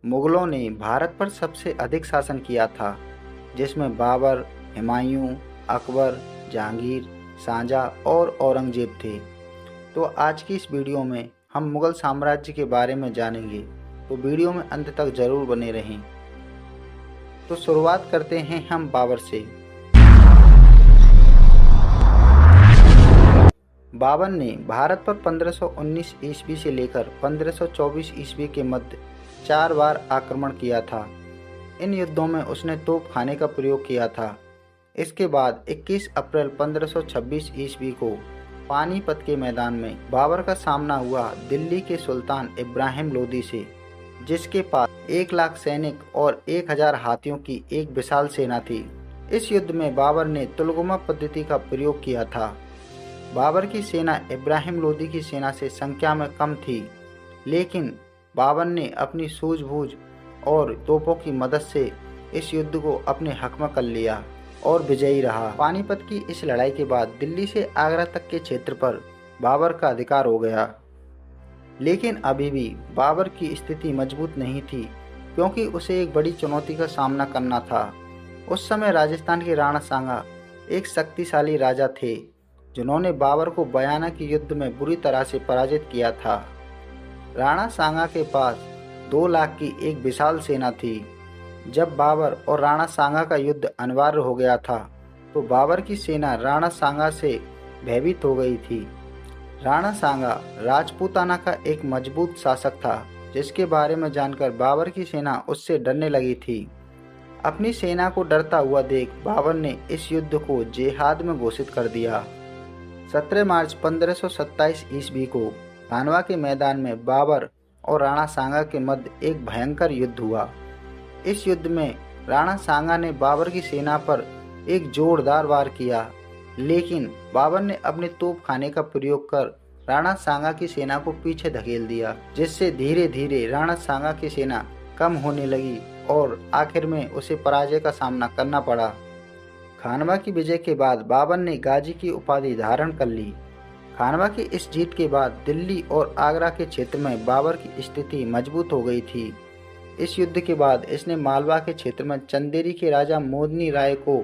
मुगलों ने भारत पर सबसे अधिक शासन किया था, जिसमें बाबर, हुमायूं, अकबर, जहांगीर, शाहजहां और औरंगजेब थे। तो आज की इस वीडियो में हम मुगल साम्राज्य के बारे में जानेंगे, तो वीडियो में अंत तक जरूर बने रहें। तो शुरुआत करते हैं हम बाबर से। बाबर ने भारत पर 1519 ईस्वी से लेकर 1524 ईस्वी के मध्य 4 बार आक्रमण किया था। इन युद्धों में उसने तोप खाने का प्रयोग किया था। इसके बाद 21 अप्रैल 1526 ईस्वी को पानीपत के मैदान में बाबर का सामना हुआ दिल्ली के सुल्तान इब्राहिम लोदी से, जिसके पास 1 लाख सैनिक और 1000 हाथियों की एक विशाल सेना थी। इस युद्ध में बाबर ने तुलगुमा पद्धति का प्रयोग किया था। बाबर की सेना इब्राहिम लोदी की सेना से संख्या में कम थी, लेकिन बाबर ने अपनी सूझबूझ और तोपों की मदद से इस युद्ध को अपने हक में कर लिया और विजयी रहा। पानीपत की इस लड़ाई के बाद दिल्ली से आगरा तक के क्षेत्र पर बाबर का अधिकार हो गया, लेकिन अभी भी बाबर की स्थिति मजबूत नहीं थी, क्योंकि उसे एक बड़ी चुनौती का सामना करना था। उस समय राजस्थान के राणा सांगा एक शक्तिशाली राजा थे, जिन्होंने बाबर को बयाना के युद्ध में बुरी तरह से पराजित किया था। राणा सांगा के पास 2 लाख की एक विशाल सेना थी। जब बाबर और राणा सांगा का युद्ध अनिवार्य हो गया था, तो बाबर की सेना राणा सांगा से भयभीत हो गई थी। राणा सांगा राजपूताना का एक मजबूत शासक था, जिसके बारे में जानकर बाबर की सेना उससे डरने लगी थी। अपनी सेना को डरता हुआ देख बाबर ने इस युद्ध को जिहाद में घोषित कर दिया। 17 मार्च 1527 ईस्वी को खानवा के मैदान में बाबर और राणा सांगा के मध्य एक भयंकर युद्ध हुआ। इस युद्ध में राणा सांगा ने बाबर की सेना पर एक जोरदार वार किया, लेकिन बाबर ने अपने तोपखाने का प्रयोग कर राणा सांगा की सेना को पीछे धकेल दिया, जिससे धीरे धीरे राणा सांगा की सेना कम होने लगी और आखिर में उसे पराजय का सामना करना पड़ा। खानवा की विजय के बाद बाबर ने गाजी की उपाधि धारण कर ली। खानवा की इस जीत के बाद दिल्ली और आगरा के क्षेत्र में बाबर की स्थिति मजबूत हो गई थी। इस युद्ध के बाद इसने मालवा के क्षेत्र में चंदेरी के राजा मोदनी राय को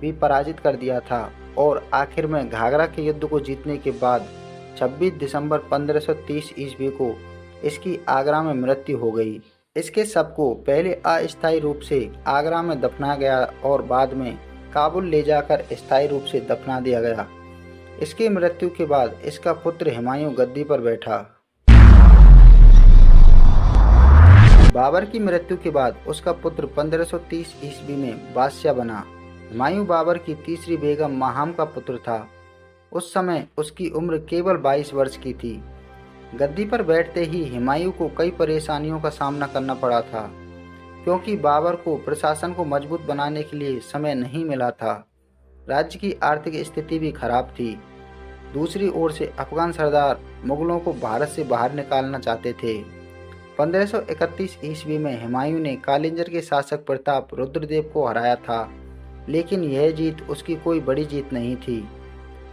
भी पराजित कर दिया था और आखिर में घाघरा के युद्ध को जीतने के बाद 26 दिसंबर 1530 ईस्वी को इसकी आगरा में मृत्यु हो गई। इसके शव को पहले अस्थायी रूप से आगरा में दफनाया गया और बाद में काबुल ले जाकर स्थायी रूप से दफना दिया गया। इसकी मृत्यु के बाद इसका पुत्र हुमायूं गद्दी पर बैठा। बाबर की मृत्यु के बाद उसका पुत्र 1530 ईस्वी में बादशाह बना। हुमायूं बाबर की तीसरी बेगम माहम का पुत्र था। उस समय उसकी उम्र केवल 22 वर्ष की थी। गद्दी पर बैठते ही हुमायूं को कई परेशानियों का सामना करना पड़ा था, क्योंकि बाबर को प्रशासन को मजबूत बनाने के लिए समय नहीं मिला था। राज्य की आर्थिक स्थिति भी खराब थी। दूसरी ओर से अफगान सरदार मुगलों को भारत से बाहर निकालना चाहते थे। 1531 ईस्वी में हुमायूं ने कालिंजर के शासक प्रताप रुद्रदेव को हराया था, लेकिन यह जीत उसकी कोई बड़ी जीत नहीं थी,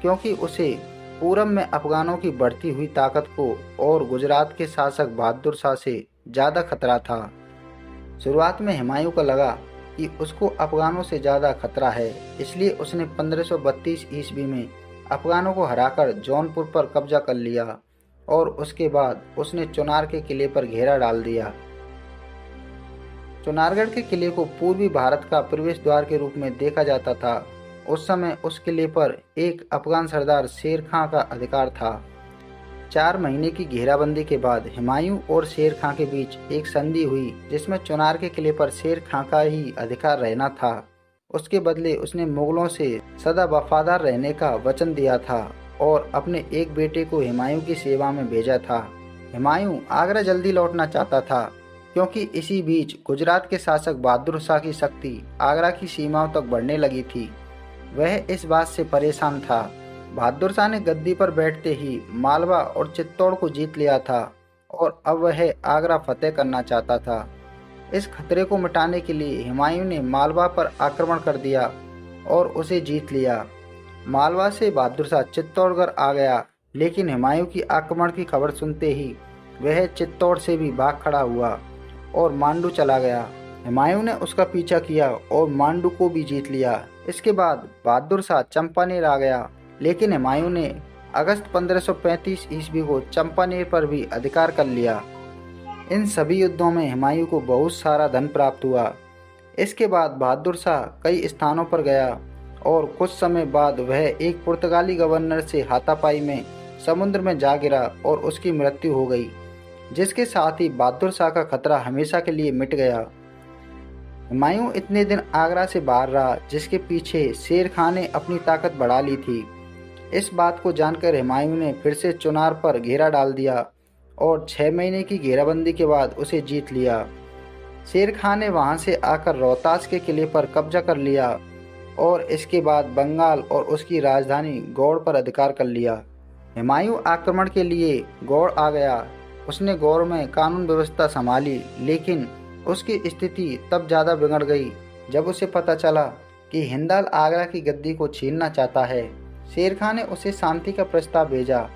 क्योंकि उसे पूरब में अफगानों की बढ़ती हुई ताकत को और गुजरात के शासक बहादुर शाह से ज़्यादा खतरा था। शुरुआत में हुमायूं को लगा कि उसको अफगानों से ज़्यादा खतरा है, इसलिए उसने 1532 ईस्वी में अफगानों को हराकर जौनपुर पर कब्जा कर लिया और उसके बाद उसने चुनार के किले पर घेरा डाल दिया। चुनारगढ़ के किले को पूर्वी भारत का प्रवेश द्वार के रूप में देखा जाता था। उस समय उस किले पर एक अफगान सरदार शेर खां का अधिकार था। 4 महीने की घेराबंदी के बाद हुमायूं और शेर खां के बीच एक संधि हुई, जिसमें चुनार के किले पर शेर खां का ही अधिकार रहना था। उसके बदले उसने मुगलों से सदा वफादार रहने का वचन दिया था और अपने एक बेटे को हुमायूं की सेवा में भेजा था। हुमायूं आगरा जल्दी लौटना चाहता था, क्योंकि इसी बीच गुजरात के शासक बहादुर शाह की शक्ति आगरा की सीमाओं तक बढ़ने लगी थी। वह इस बात से परेशान था। बहादुर शाह ने गद्दी पर बैठते ही मालवा और चित्तौड़ को जीत लिया था और अब वह आगरा फतेह करना चाहता था। इस खतरे को मिटाने के लिए हुमायूं ने मालवा पर आक्रमण कर दिया और उसे जीत लिया। मालवा से बहादुर शाह चित्तौड़गढ़ आ गया, लेकिन हुमायूं की आक्रमण की खबर सुनते ही वह चित्तौड़ से भी भाग खड़ा हुआ और मांडू चला गया। हुमायूं ने उसका पीछा किया और मांडू को भी जीत लिया। इसके बाद बहादुर शाह चंपानेर आ गया, लेकिन हुमायूं ने अगस्त 1535 ईस्वी को चंपानेर पर भी अधिकार कर लिया। इन सभी युद्धों में हुमायूं को बहुत सारा धन प्राप्त हुआ। इसके बाद बहादुर शाह कई स्थानों पर गया और कुछ समय बाद वह एक पुर्तगाली गवर्नर से हाथापाई में समुद्र में जा गिरा और उसकी मृत्यु हो गई, जिसके साथ ही बहादुर शाह का खतरा हमेशा के लिए मिट गया। हुमायूं इतने दिन आगरा से बाहर रहा, जिसके पीछे शेर खान ने अपनी ताकत बढ़ा ली थी। इस बात को जानकर हुमायूं ने फिर से चुनार पर घेरा डाल दिया और 6 महीने की घेराबंदी के बाद उसे जीत लिया। शेर खान ने वहां से आकर रोहतास के किले पर कब्जा कर लिया और इसके बाद बंगाल और उसकी राजधानी गौड़ पर अधिकार कर लिया। हुमायूं आक्रमण के लिए गौड़ आ गया। उसने गौड़ में कानून व्यवस्था संभाली, लेकिन उसकी स्थिति तब ज़्यादा बिगड़ गई जब उसे पता चला कि हिंदल आगरा की गद्दी को छीनना चाहता है। शेर खान ने उसे शांति का प्रस्ताव भेजा।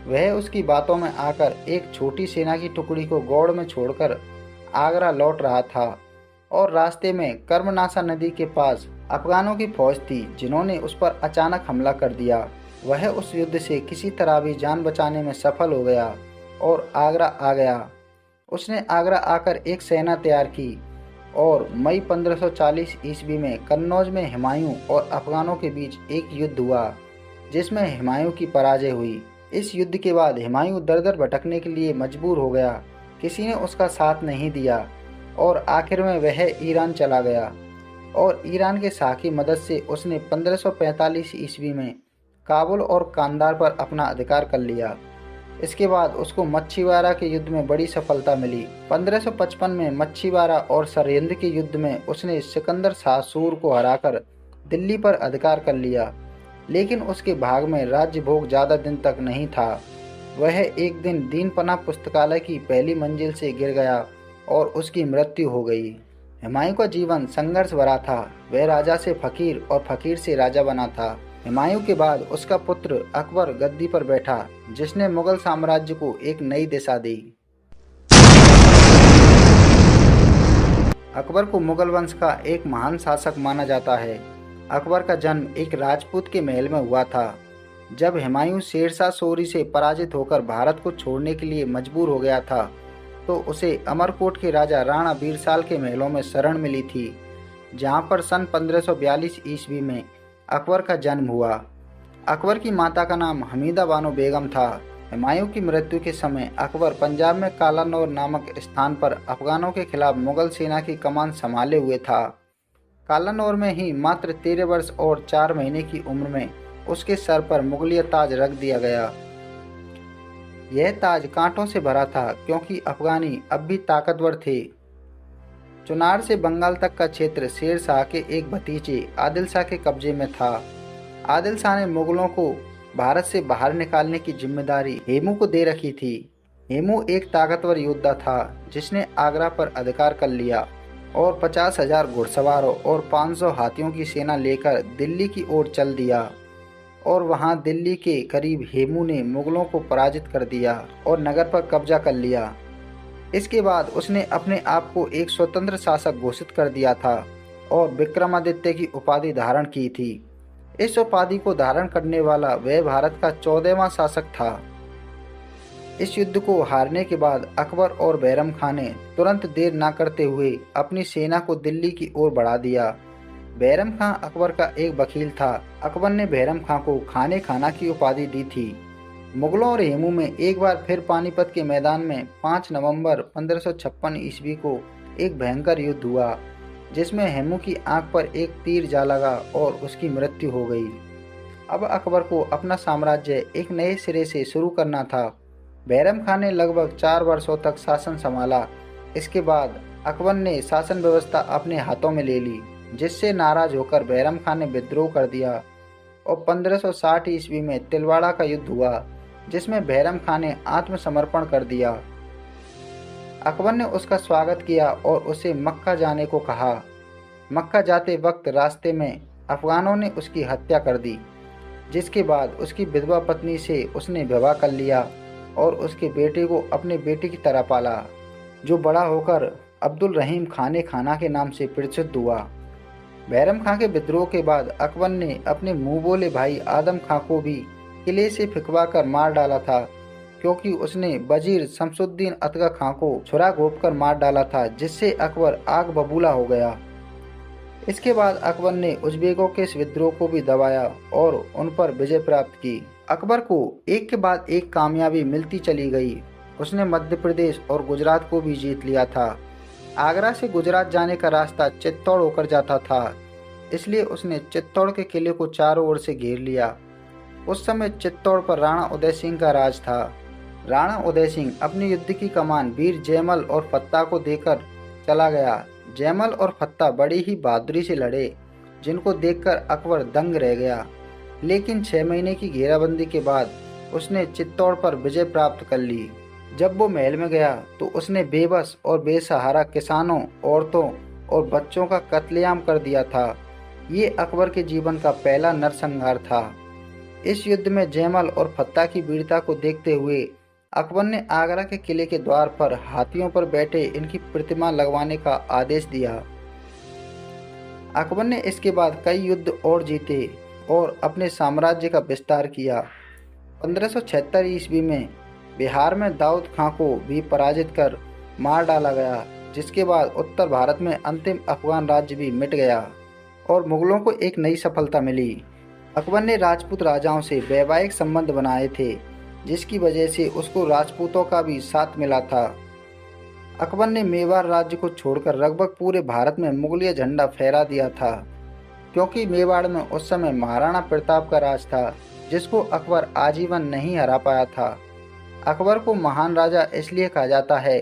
वह उसकी बातों में आकर एक छोटी सेना की टुकड़ी को गौड़ में छोड़कर आगरा लौट रहा था और रास्ते में कर्मनाशा नदी के पास अफगानों की फौज थी, जिन्होंने उस पर अचानक हमला कर दिया। वह उस युद्ध से किसी तरह भी जान बचाने में सफल हो गया और आगरा आ गया। उसने आगरा आकर एक सेना तैयार की और मई 1540 ईस्वी में कन्नौज में हुमायूं और अफगानों के बीच एक युद्ध हुआ, जिसमें हुमायूं की पराजय हुई। इस युद्ध के बाद हुमायूं दर दर भटकने के लिए मजबूर हो गया। किसी ने उसका साथ नहीं दिया और आखिर में वह ईरान चला गया और ईरान के शाह की मदद से उसने 1545 ईस्वी में काबुल और कांधार पर अपना अधिकार कर लिया। इसके बाद उसको मच्छीवाड़ा के युद्ध में बड़ी सफलता मिली। 1555 में मच्छीवाड़ा और सरहिंद के युद्ध में उसने सिकंदर शाह सूर को हराकर दिल्ली पर अधिकार कर लिया, लेकिन उसके भाग में राज्य भोग ज़्यादा दिन तक नहीं था। वह एक दिन दीनपना पुस्तकालय की पहली मंजिल से गिर गया और उसकी मृत्यु हो गई। हुमायूं का जीवन संघर्ष भरा था। वह राजा से फकीर और फकीर से राजा बना था। हुमायूं के बाद उसका पुत्र अकबर गद्दी पर बैठा, जिसने मुगल साम्राज्य को एक नई दिशा दी। अकबर को मुगल वंश का एक महान शासक माना जाता है। अकबर का जन्म एक राजपूत के महल में हुआ था। जब हुमायूं शेरशाह सूरी से पराजित होकर भारत को छोड़ने के लिए मजबूर हो गया था, तो उसे अमरकोट के राजा राणा बीरसाल के महलों में शरण मिली थी, जहां पर सन 1542 ईस्वी में अकबर का जन्म हुआ। अकबर की माता का नाम हमीदा बानो बेगम था। हुमायूं की मृत्यु के समय अकबर पंजाब में कालानौर नामक स्थान पर अफगानों के खिलाफ मुगल सेना की कमान संभाले हुए था। कालानौर में ही मात्र 13 वर्ष और 4 महीने की उम्र में उसके सर पर मुगलिया ताज रख दिया गया। यह ताज कांटों से भरा था, क्योंकि अफगानी अब भी ताकतवर थे। चुनार से बंगाल तक का क्षेत्र शेर शाह के एक भतीजे आदिल शाह के कब्जे में था। आदिल शाह ने मुगलों को भारत से बाहर निकालने की जिम्मेदारी हेमू को दे रखी थी। हेमू एक ताकतवर योद्धा था, जिसने आगरा पर अधिकार कर लिया और 50,000 घुड़सवारों और 500 हाथियों की सेना लेकर दिल्ली की ओर चल दिया और वहां दिल्ली के करीब हेमू ने मुगलों को पराजित कर दिया और नगर पर कब्जा कर लिया। इसके बाद उसने अपने आप को एक स्वतंत्र शासक घोषित कर दिया था और विक्रमादित्य की उपाधि धारण की थी। इस उपाधि को धारण करने वाला वह भारत का 14वां शासक था। इस युद्ध को हारने के बाद अकबर और बैरम खान ने तुरंत देर न करते हुए अपनी सेना को दिल्ली की ओर बढ़ा दिया। बैरम खान अकबर का एक वकील था। अकबर ने बैरम खान को खाने खाना की उपाधि दी थी। मुगलों और हेमू में एक बार फिर पानीपत के मैदान में 5 नवंबर 1556 ईस्वी को एक भयंकर युद्ध हुआ, जिसमें हेमू की आंख पर एक तीर जा लगा और उसकी मृत्यु हो गई। अब अकबर को अपना साम्राज्य एक नए सिरे से शुरू करना था। बैरम खान ने लगभग 4 वर्षों तक शासन संभाला। इसके बाद अकबर ने शासन व्यवस्था अपने हाथों में ले ली, जिससे नाराज होकर बैरम खान ने विद्रोह कर दिया और 1560 ईस्वी में तिलवाड़ा का युद्ध हुआ, जिसमें बैरम खान ने आत्मसमर्पण कर दिया। अकबर ने उसका स्वागत किया और उसे मक्का जाने को कहा। मक्का जाते वक्त रास्ते में अफगानों ने उसकी हत्या कर दी, जिसके बाद उसकी विधवा पत्नी से उसने विवाह कर लिया और उसके बेटे को अपने बेटे की तरह पाला, जो बड़ा होकर अब्दुल रहीम खान खाना के नाम से प्रसिद्ध हुआ। बैरम खां के विद्रोह के बाद अकबर ने अपने मुंह बोले भाई आदम खां को भी किले से फिकवा कर मार डाला था, क्योंकि उसने वजीर शमसुद्दीन अतगा खां को छुरा घोंपकर मार डाला था, जिससे अकबर आग बबूला हो गया। इसके बाद अकबर ने उज़्बेकों के इस विद्रोह को भी दबाया और उन पर विजय प्राप्त की। अकबर को एक के बाद एक कामयाबी मिलती चली गई। उसने मध्य प्रदेश और गुजरात को भी जीत लिया था। आगरा से गुजरात जाने का रास्ता चित्तौड़ होकर जाता था, इसलिए उसने चित्तौड़ के किले को चारों ओर से घेर लिया। उस समय चित्तौड़ पर राणा उदय सिंह का राज था। राणा उदय सिंह अपने युद्ध की कमान वीर जयमल और फत्ता को देकर चला गया। जयमल और फत्ता बड़ी ही बहादुरी से लड़े, जिनको देखकर अकबर दंग रह गया। लेकिन 6 महीने की घेराबंदी के बाद उसने चित्तौड़ पर विजय प्राप्त कर ली। जब वो महल में गया तो उसने बेबस और बेसहारा किसानों, औरतों और बच्चों का कत्लेआम कर दिया था। ये अकबर के जीवन का पहला नरसंहार था। इस युद्ध में जयमल और फत्ता की वीरता को देखते हुए अकबर ने आगरा के किले के द्वार पर हाथियों पर बैठे इनकी प्रतिमा लगवाने का आदेश दिया। अकबर ने इसके बाद कई युद्ध और जीते और अपने साम्राज्य का विस्तार किया। 1576 ईस्वी में बिहार में दाऊद खां को भी पराजित कर मार डाला गया, जिसके बाद उत्तर भारत में अंतिम अफगान राज्य भी मिट गया और मुगलों को एक नई सफलता मिली। अकबर ने राजपूत राजाओं से वैवाहिक संबंध बनाए थे, जिसकी वजह से उसको राजपूतों का भी साथ मिला था। अकबर ने मेवाड़ राज्य को छोड़कर लगभग पूरे भारत में मुगलिया झंडा फहरा दिया था, क्योंकि मेवाड़ में उस समय महाराणा प्रताप का राज था, जिसको अकबर आजीवन नहीं हरा पाया था। अकबर को महान राजा इसलिए कहा जाता है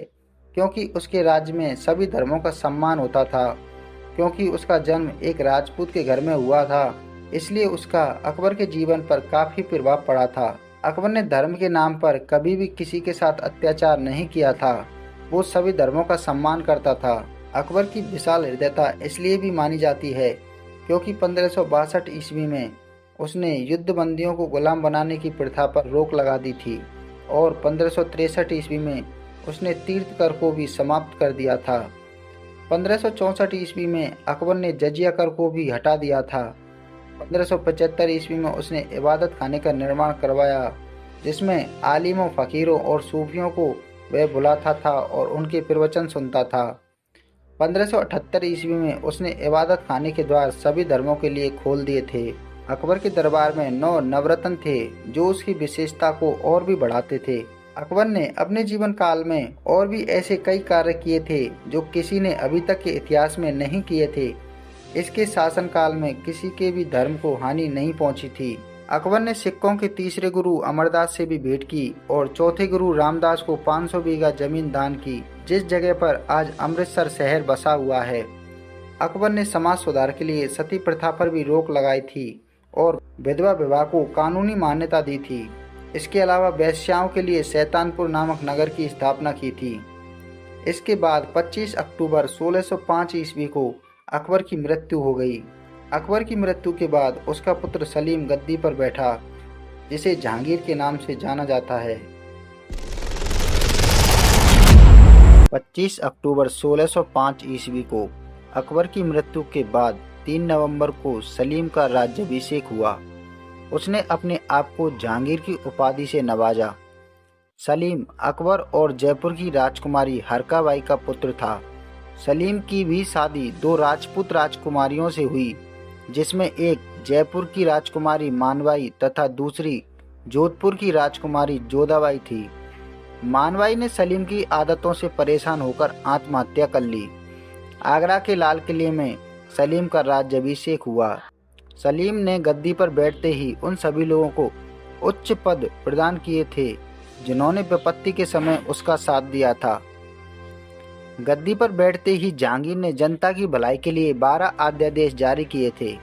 क्योंकि उसके राज्य में सभी धर्मों का सम्मान होता था। क्योंकि उसका जन्म एक राजपूत के घर में हुआ था, इसलिए उसका अकबर के जीवन पर काफ़ी प्रभाव पड़ा था। अकबर ने धर्म के नाम पर कभी भी किसी के साथ अत्याचार नहीं किया था। वो सभी धर्मों का सम्मान करता था। अकबर की विशाल हृदयता इसलिए भी मानी जाती है क्योंकि 1562 ईस्वी में उसने युद्धबंदियों को गुलाम बनाने की प्रथा पर रोक लगा दी थी और 1563 ईस्वी में उसने तीर्थकर को भी समाप्त कर दिया था। 1564 ईस्वी में अकबर ने जजिया कर को भी हटा दिया था। 1575 ईस्वी में उसने इबादत खाने का निर्माण करवाया, जिसमें आलिमों, फ़कीरों और सूफियों को वह बुलाता था और उनके प्रवचन सुनता था। 1578 ईस्वी में उसने इबादत खाने के द्वार सभी धर्मों के लिए खोल दिए थे। अकबर के दरबार में 9 नवरत्न थे, जो उसकी विशेषता को और भी बढ़ाते थे। अकबर ने अपने जीवन काल में और भी ऐसे कई कार्य किए थे जो किसी ने अभी तक के इतिहास में नहीं किए थे। इसके शासनकाल में किसी के भी धर्म को हानि नहीं पहुंची थी। अकबर ने सिखों के तीसरे गुरु अमरदास से भी भेंट की और चौथे गुरु रामदास को 500 बीघा जमीन दान की, जिस जगह पर आज अमृतसर शहर बसा हुआ है। अकबर ने समाज सुधार के लिए सती प्रथा पर भी रोक लगाई थी और विधवा विवाह को कानूनी मान्यता दी थी। इसके अलावा वेश्याओं के लिए शैतानपुर नामक नगर की स्थापना की थी। इसके बाद 25 अक्टूबर 1605 ईस्वी को अकबर की मृत्यु हो गई। अकबर की मृत्यु के बाद उसका पुत्र सलीम गद्दी पर बैठा, जिसे जहांगीर के नाम से जाना जाता है। 25 अक्टूबर 1605 ईस्वी को अकबर की मृत्यु के बाद 3 नवंबर को सलीम का राज्याभिषेक हुआ। उसने अपने आप को जहांगीर की उपाधि से नवाजा। सलीम अकबर और जयपुर की राजकुमारी हरकाबाई का पुत्र था। सलीम की भी शादी 2 राजपूत राजकुमारियों से हुई, जिसमें एक जयपुर की राजकुमारी मानबाई तथा दूसरी जोधपुर की राजकुमारी जोधाबाई थी। मानबाई ने सलीम की आदतों से परेशान होकर आत्महत्या कर ली। आगरा के लाल किले में सलीम का राज्याभिषेक हुआ। सलीम ने गद्दी पर बैठते ही उन सभी लोगों को उच्च पद प्रदान किए थे जिन्होंने विपत्ति के समय उसका साथ दिया था। गद्दी पर बैठते ही जहांगीर ने जनता की भलाई के लिए 12 अध्यादेश जारी किए थे,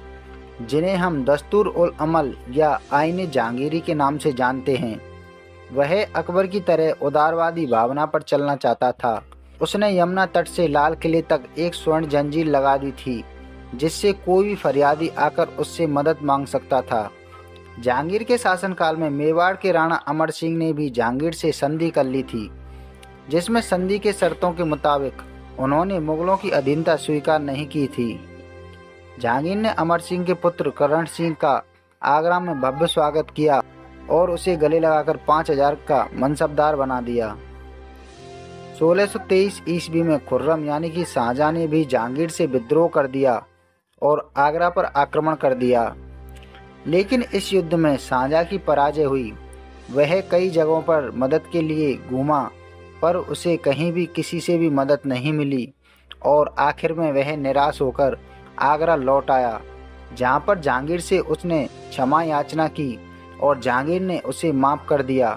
जिन्हें हम दस्तूर उल अमल या आईने जहांगीरी के नाम से जानते हैं। वह अकबर की तरह उदारवादी भावना पर चलना चाहता था। उसने यमुना तट से लाल किले तक एक स्वर्ण जंजीर लगा दी थी, जिससे कोई भी फरियादी आकर उससे मदद मांग सकता था। जहांगीर के शासनकाल में मेवाड़ के राणा अमर सिंह ने भी जहांगीर से संधि कर ली थी, जिसमें संधि के शर्तों के मुताबिक उन्होंने मुगलों की अधीनता स्वीकार नहीं की थी। जहांगीर ने अमर सिंह के पुत्र करण सिंह का आगरा में भव्य स्वागत किया और उसे गले लगाकर 5000 का मनसबदार बना दिया। 1623 ईस्वी में खुर्रम यानी कि शाहजहां ने भी जहांगीर से विद्रोह कर दिया और आगरा पर आक्रमण कर दिया। लेकिन इस युद्ध में शाहजहां की पराजय हुई। वह कई जगहों पर मदद के लिए घूमा पर उसे कहीं भी किसी से भी मदद नहीं मिली और आखिर में वह निराश होकर आगरा लौट आया, जहां पर जहांगीर से उसने क्षमा याचना की और जहांगीर ने उसे माफ़ कर दिया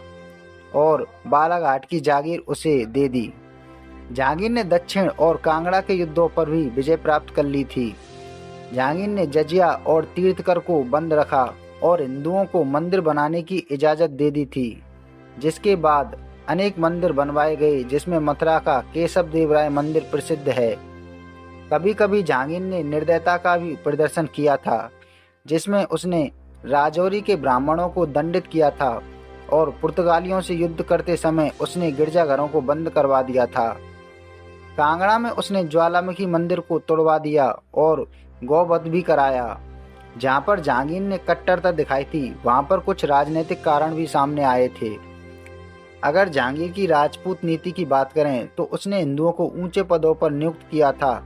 और बालाघाट की जागीर उसे दे दी। जहांगीर ने दक्षिण और कांगड़ा के युद्धों पर भी विजय प्राप्त कर ली थी। जहांगीर ने जजिया और तीर्थकर को बंद रखा और हिंदुओं को मंदिर बनाने की इजाज़त दे दी थी, जिसके बाद अनेक मंदिर बनवाए गए, जिसमें मथुरा का केशव देव राय मंदिर प्रसिद्ध है। कभी कभी जहांगीर ने निर्दयता का भी प्रदर्शन किया था, जिसमें उसने राजौरी के ब्राह्मणों को दंडित किया था और पुर्तगालियों से युद्ध करते समय उसने गिरजाघरों को बंद करवा दिया था। कांगड़ा में उसने ज्वालामुखी मंदिर को तोड़वा दिया और गौवध भी कराया। जहां पर जहांगीर ने कट्टरता दिखाई थी, वहां पर कुछ राजनीतिक कारण भी सामने आए थे। अगर जहांगीर की राजपूत नीति की बात करें तो उसने हिंदुओं को ऊंचे पदों पर नियुक्त किया था।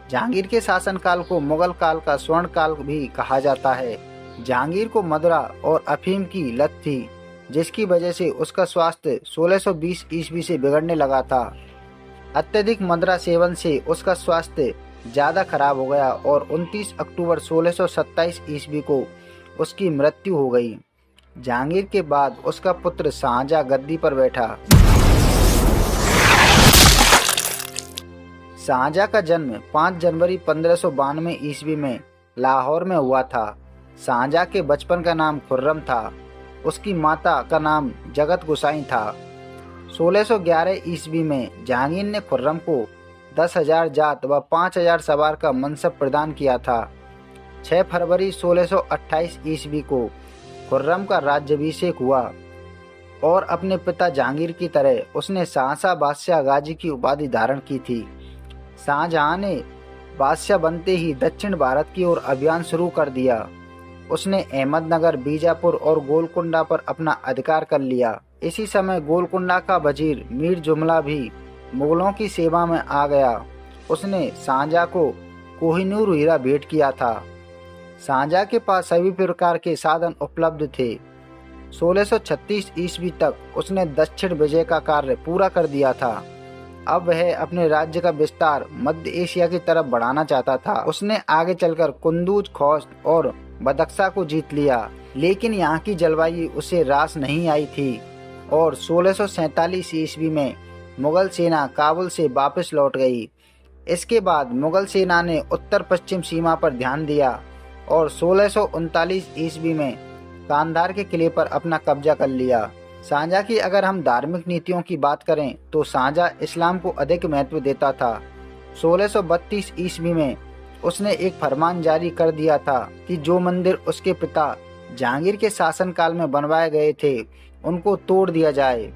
जहांगीर के शासनकाल को मुगल काल का स्वर्ण काल भी कहा जाता है। जहांगीर को मदिरा और अफीम की लत थी, जिसकी वजह से उसका स्वास्थ्य 1620 ईस्वी से बिगड़ने लगा था। अत्यधिक मदिरा सेवन से उसका स्वास्थ्य ज़्यादा खराब हो गया और 29 अक्टूबर 1627 ईस्वी को उसकी मृत्यु हो गई। जहांगीर के बाद उसका पुत्र शाहजहां गद्दी पर बैठा। शाहजहां का जन्म 5 जनवरी 1592 ईस्वी में लाहौर में हुआ था। शाहजहां के बचपन का नाम खुर्रम था। उसकी माता का नाम जगत गुसाई था। 1611 ईस्वी में जहांगीर ने खुर्रम को 10,000 जात व 5,000 सवार का मनसब प्रदान किया था। 6 फरवरी 1628 ईस्वी को खुर्रम का राज्याभिषेक हुआ और अपने पिता जहांगीर की तरह उसने शाहजहां बादशाह गाजी की उपाधि धारण की थी। शाहजहां ने बादशाह बनते ही दक्षिण भारत की ओर अभियान शुरू कर दिया। उसने अहमदनगर, बीजापुर और गोलकुंडा पर अपना अधिकार कर लिया। इसी समय गोलकुंडा का वजीर मीर जुमला भी मुगलों की सेवा में आ गया। उसने शाहजहां को कोहिनूर हीरा भेंट किया था। शाहजहां के पास सभी प्रकार के साधन उपलब्ध थे। 1636 ईस्वी तक उसने दक्षिण विजय का कार्य पूरा कर दिया था। अब वह अपने राज्य का विस्तार मध्य एशिया की तरफ बढ़ाना चाहता था। उसने आगे चलकर कुंदूज, खौस्त और बदख्शा को जीत लिया, लेकिन यहाँ की जलवायु उसे रास नहीं आई थी और 1647 ईस्वी में मुगल सेना काबुल से वापस लौट गई। इसके बाद मुगल सेना ने उत्तर पश्चिम सीमा पर ध्यान दिया और 1639 ईस्वी में कांधार के किले पर अपना कब्जा कर लिया। शाहजहां की अगर हम धार्मिक नीतियों की बात करें तो शाहजहां इस्लाम को अधिक महत्व देता था। 1632 ईस्वी में उसने एक फरमान जारी कर दिया था कि जो मंदिर उसके पिता जहांगीर के शासनकाल में बनवाए गए थे उनको तोड़ दिया जाए।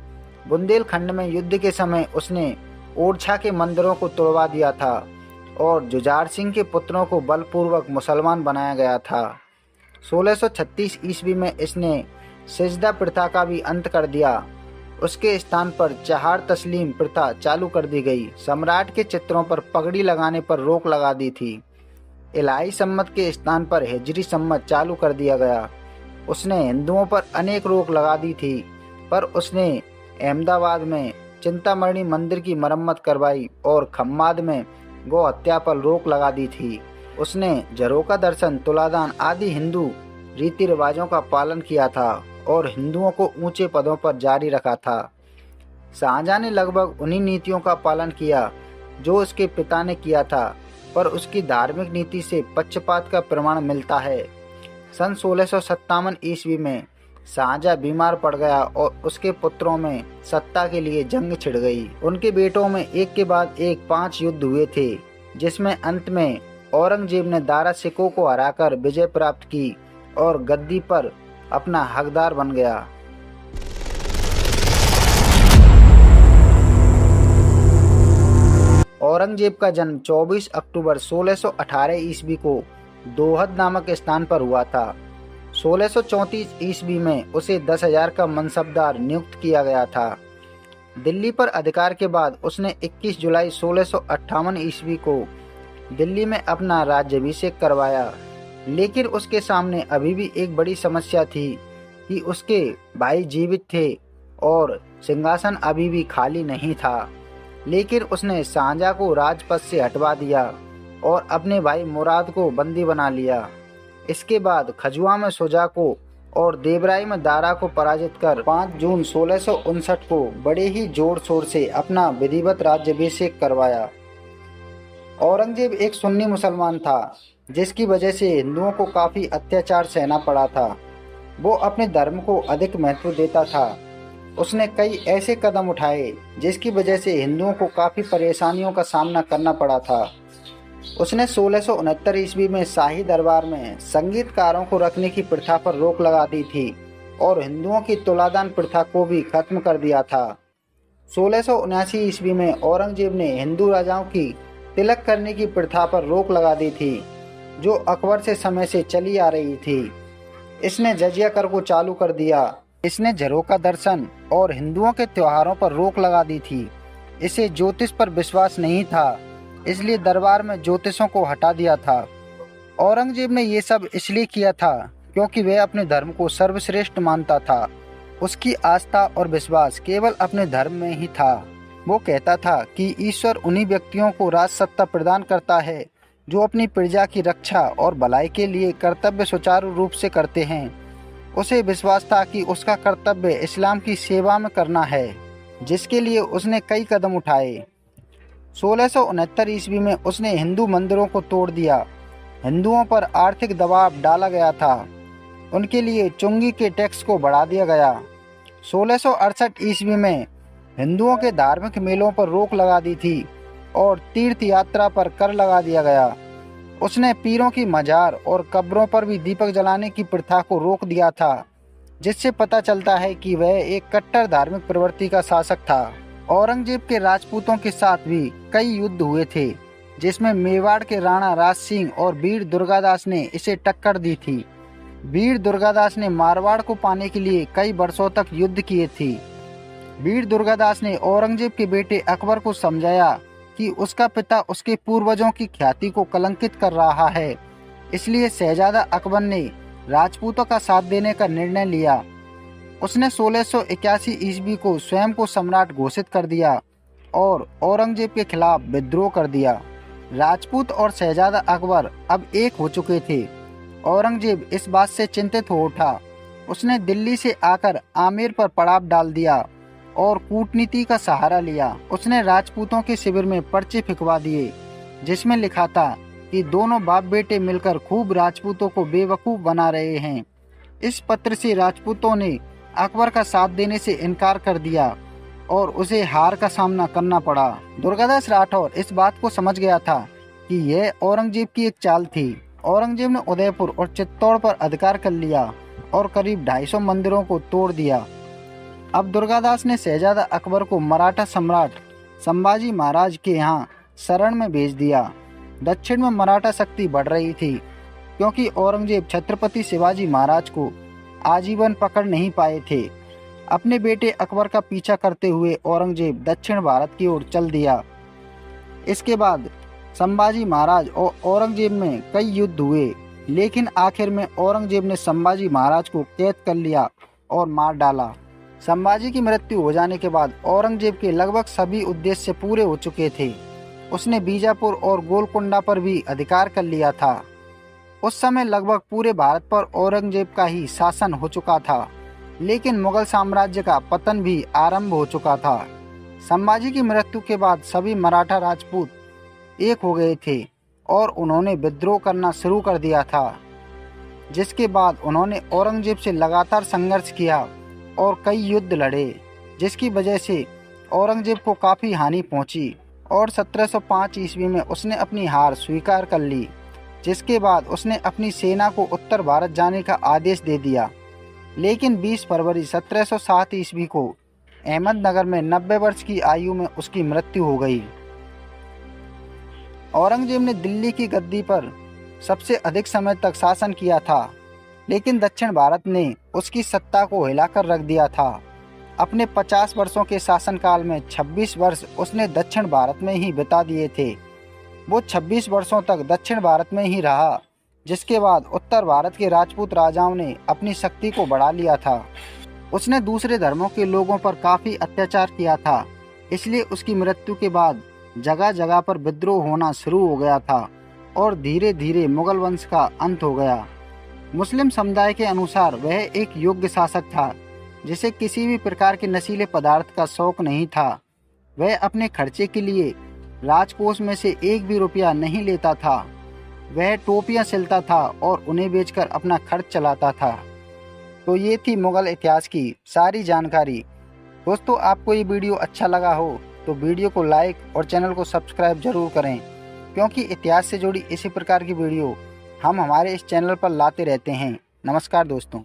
बुंदेलखंड में युद्ध के समय उसने ओरछा के मंदिरों को तोड़वा दिया था और जुझार सिंह के पुत्रों को बलपूर्वक मुसलमान बनाया गया था। 1636 ईस्वी में इसने सिजदा प्रथा का भी अंत कर दिया। उसके स्थान पर चहार तस्लीम प्रथा चालू कर दी गई। सम्राट के चित्रों पर पगड़ी लगाने पर रोक लगा दी थी। इलाही सम्मत के स्थान पर हिजरी सम्मत चालू कर दिया गया। उसने हिंदुओं पर अनेक रोक लगा दी थी, पर उसने अहमदाबाद में चिंतामणि मंदिर की मरम्मत करवाई और खम्माद में गौ हत्या पर रोक लगा दी थी। उसने झरोका दर्शन, तुलादान आदि हिंदू रीति रिवाजों का पालन किया था और हिंदुओं को ऊंचे पदों पर जारी रखा था। शाहजहां ने लगभग उन्हीं नीतियों का पालन किया जो उसके पिता ने किया था, पर उसकी धार्मिक नीति से पक्षपात का प्रमाण मिलता है। सन 1657 ईस्वी में शाहजहां बीमार पड़ गया और उसके पुत्रों में सत्ता के लिए जंग छिड़ गई। उनके बेटों में एक के बाद एक 5 युद्ध हुए थे, जिसमें अंत में औरंगजेब ने दारा सिकों को हराकर विजय प्राप्त की और गद्दी पर अपना हकदार बन गया। औरंगजेब का जन्म 24 अक्टूबर 1618 ईस्वी को दोहद नामक स्थान पर हुआ था। 1634 ईस्वी में उसे 10,000 का मनसबदार नियुक्त किया गया था। दिल्ली पर अधिकार के बाद उसने 21 जुलाई 1658 ईस्वी को दिल्ली में अपना राज्याभिषेक करवाया, लेकिन उसके सामने अभी भी एक बड़ी समस्या थी कि उसके भाई जीवित थे और सिंहासन अभी भी खाली नहीं था। लेकिन उसने शाहजहां को राजपद से हटवा दिया और अपने भाई मुराद को बंदी बना लिया। इसके बाद खजुआ में शुजा को और देवराई में दारा को पराजित कर 5 जून 1659 को बड़े ही जोर शोर से अपना विधिवत राज्याभिषेक करवाया। औरंगजेब एक सुन्नी मुसलमान था, जिसकी वजह से हिंदुओं को काफ़ी अत्याचार सहना पड़ा था। वो अपने धर्म को अधिक महत्व देता था। उसने कई ऐसे कदम उठाए जिसकी वजह से हिंदुओं को काफ़ी परेशानियों का सामना करना पड़ा था। उसने 1669 ईस्वी में शाही दरबार में संगीतकारों को रखने की प्रथा पर रोक लगा दी थी और हिंदुओं की तुलादान प्रथा को भी खत्म कर दिया था। 1679 ईस्वी में औरंगजेब ने हिंदू राजाओं की तिलक करने की प्रथा पर रोक लगा दी थी, जो अकबर से समय से चली आ रही थी। इसने जजिया कर को चालू कर दिया। इसने झरोका दर्शन और हिंदुओं के त्योहारों पर रोक लगा दी थी। इसे ज्योतिष पर विश्वास नहीं था, इसलिए दरबार में ज्योतिषों को हटा दिया था। औरंगजेब ने ये सब इसलिए किया था क्योंकि वह अपने धर्म को सर्वश्रेष्ठ मानता था। उसकी आस्था और विश्वास केवल अपने धर्म में ही था। वो कहता था कि ईश्वर उन्हीं व्यक्तियों को राज सत्ता प्रदान करता है जो अपनी प्रजा की रक्षा और भलाई के लिए कर्तव्य सुचारू रूप से करते हैं। उसे विश्वास था कि उसका कर्तव्य इस्लाम की सेवा में करना है, जिसके लिए उसने कई कदम उठाए। 1669 ईस्वी में उसने हिंदू मंदिरों को तोड़ दिया। हिंदुओं पर आर्थिक दबाव डाला गया था। उनके लिए चुंगी के टैक्स को बढ़ा दिया गया। 1668 ईस्वी में हिंदुओं के धार्मिक मेलों पर रोक लगा दी थी और तीर्थ यात्रा पर कर लगा दिया गया। उसने पीरों की मजार और कब्रों पर भी दीपक जलाने की प्रथा को रोक दिया था, जिससे पता चलता है कि वह एक कट्टर धार्मिक प्रवृत्ति का शासक था। औरंगजेब के राजपूतों के साथ भी कई युद्ध हुए थे, जिसमें मेवाड़ के राणा राज सिंह और वीर दुर्गादास ने इसे टक्कर दी थी। वीर दुर्गादास ने मारवाड़ को पाने के लिए कई वर्षों तक युद्ध किए थे। वीर दुर्गादास ने औरंगजेब के बेटे अकबर को समझाया कि उसका पिता उसके पूर्वजों की ख्याति को कलंकित कर रहा है, इसलिए शहजादा अकबर ने राजपूतों का साथ देने का निर्णय लिया। उसने 1681 ईस्वी को स्वयं को सम्राट घोषित कर दिया और औरंगजेब के खिलाफ विद्रोह कर दिया। राजपूत और शहजादा अकबर अब एक हो चुके थे। औरंगजेब इस बात से चिंतित हो उठा। उसने दिल्ली से आकर आमेर पर पड़ाव डाल दिया और कूटनीति का सहारा लिया। उसने राजपूतों के शिविर में पर्चे फिकवा दिए, जिसमें लिखा था कि दोनों बाप बेटे मिलकर खूब राजपूतों को बेवकूफ बना रहे हैं। इस पत्र से राजपूतों ने अकबर का साथ देने से इनकार कर दिया और उसे हार का सामना करना पड़ा। दुर्गादास राठौर इस बात को समझ गया था कि यह औरंगजेब की एक चाल थी। औरंगजेब ने उदयपुर और चित्तौड़ पर अधिकार कर लिया और करीब 250 मंदिरों को तोड़ दिया। अब दुर्गादास ने शहजादा अकबर को मराठा सम्राट संभाजी महाराज के यहाँ शरण में भेज दिया। दक्षिण में मराठा शक्ति बढ़ रही थी, क्योंकि औरंगजेब छत्रपति शिवाजी महाराज को आजीवन पकड़ नहीं पाए थे। अपने बेटे अकबर का पीछा करते हुए औरंगजेब दक्षिण भारत की ओर चल दिया। इसके बाद संभाजी महाराज और औरंगजेब में कई युद्ध हुए, लेकिन आखिर में औरंगजेब ने संभाजी महाराज को कैद कर लिया और मार डाला। संभाजी की मृत्यु हो जाने के बाद औरंगजेब के लगभग सभी उद्देश्य पूरे हो चुके थे। उसने बीजापुर और गोलकुंडा पर भी अधिकार कर लिया था। उस समय लगभग पूरे भारत पर औरंगजेब का ही शासन हो चुका था, लेकिन मुगल साम्राज्य का पतन भी आरंभ हो चुका था। संभाजी की मृत्यु के बाद सभी मराठा राजपूत एक हो गए थे और उन्होंने विद्रोह करना शुरू कर दिया था, जिसके बाद उन्होंने औरंगजेब से लगातार संघर्ष किया और कई युद्ध लड़े, जिसकी वजह से औरंगजेब को काफ़ी हानि पहुंची और 1705 ईस्वी में उसने अपनी हार स्वीकार कर ली, जिसके बाद उसने अपनी सेना को उत्तर भारत जाने का आदेश दे दिया। लेकिन 20 फरवरी 1707 ईस्वी को अहमदनगर में 90 वर्ष की आयु में उसकी मृत्यु हो गई। औरंगजेब ने दिल्ली की गद्दी पर सबसे अधिक समय तक शासन किया था, लेकिन दक्षिण भारत ने उसकी सत्ता को हिलाकर रख दिया था। अपने 50 वर्षों के शासनकाल में 26 वर्ष उसने दक्षिण भारत में ही बिता दिए थे। वो 26 वर्षों तक दक्षिण भारत में ही रहा, जिसके बाद उत्तर भारत के राजपूत राजाओं ने अपनी शक्ति को बढ़ा लिया था। उसने दूसरे धर्मों के लोगों पर काफ़ी अत्याचार किया था, इसलिए उसकी मृत्यु के बाद जगह जगह पर विद्रोह होना शुरू हो गया था और धीरे धीरे मुगल वंश का अंत हो गया। मुस्लिम समुदाय के अनुसार वह एक योग्य शासक था, जिसे किसी भी प्रकार के नशीले पदार्थ का शौक नहीं था। वह अपने खर्चे के लिए राजकोष में से एक भी रुपया नहीं लेता था। वह टोपियां सिलता था और उन्हें बेचकर अपना खर्च चलाता था। तो ये थी मुगल इतिहास की सारी जानकारी। दोस्तों, आपको ये वीडियो अच्छा लगा हो तो वीडियो को लाइक और चैनल को सब्सक्राइब जरूर करें, क्योंकि इतिहास से जुड़ी इसी प्रकार की वीडियो हम हमारे इस चैनल पर लाते रहते हैं। नमस्कार दोस्तों।